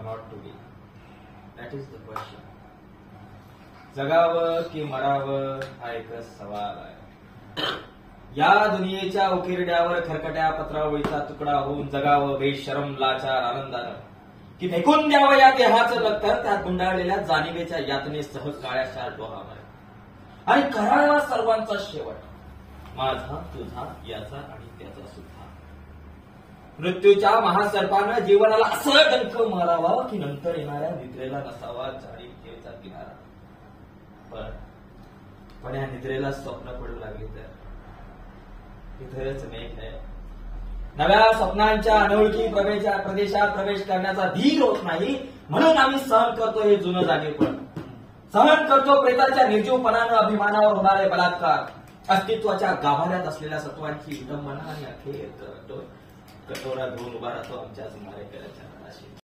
not to be? That is the question. जगावं की मरावं हा एकच सवाल आहे. या दुनियेच्या उकिरड्यावर खरकट्या पत्रावळीचा तुकडा होऊन जगावं बेशरम लाचार आनंदानं, की फेकून द्यावं या देहाचं लक्तर त्या गुंडाळलेल्या जाणिवेच्या यातनेसह काळ्याशा डोहावर, आणि करावा सर्वांचा शेवट, माझा तुझा याचा आणि त्याचा सुद्धा. मृत्यूच्या महासर्पानं जीवनाला असं डंख मारावा की नंतर येणाऱ्या निद्रेला नसावा जाणीवेचा किनारा. पण या निद्रेला स्वप्न पडू लागली तर इथेच मेघ आहे. नव्या स्वप्नांच्या अनोळखी प्रदेशात प्रवेश करण्याचा धीर होत नाही, म्हणून आम्ही सहन करतो हे जुनं जागेपण. सहन करतो प्रेताच्या निर्जीवपणानं अभिमानावर होणारे बलात्कार, अस्तित्वाच्या गाभाऱ्यात असलेल्या सत्वांची विडंबना, आणि अखेर कटोरा घेऊन उभा राहतो आमच्याच मारेकऱ्याच्या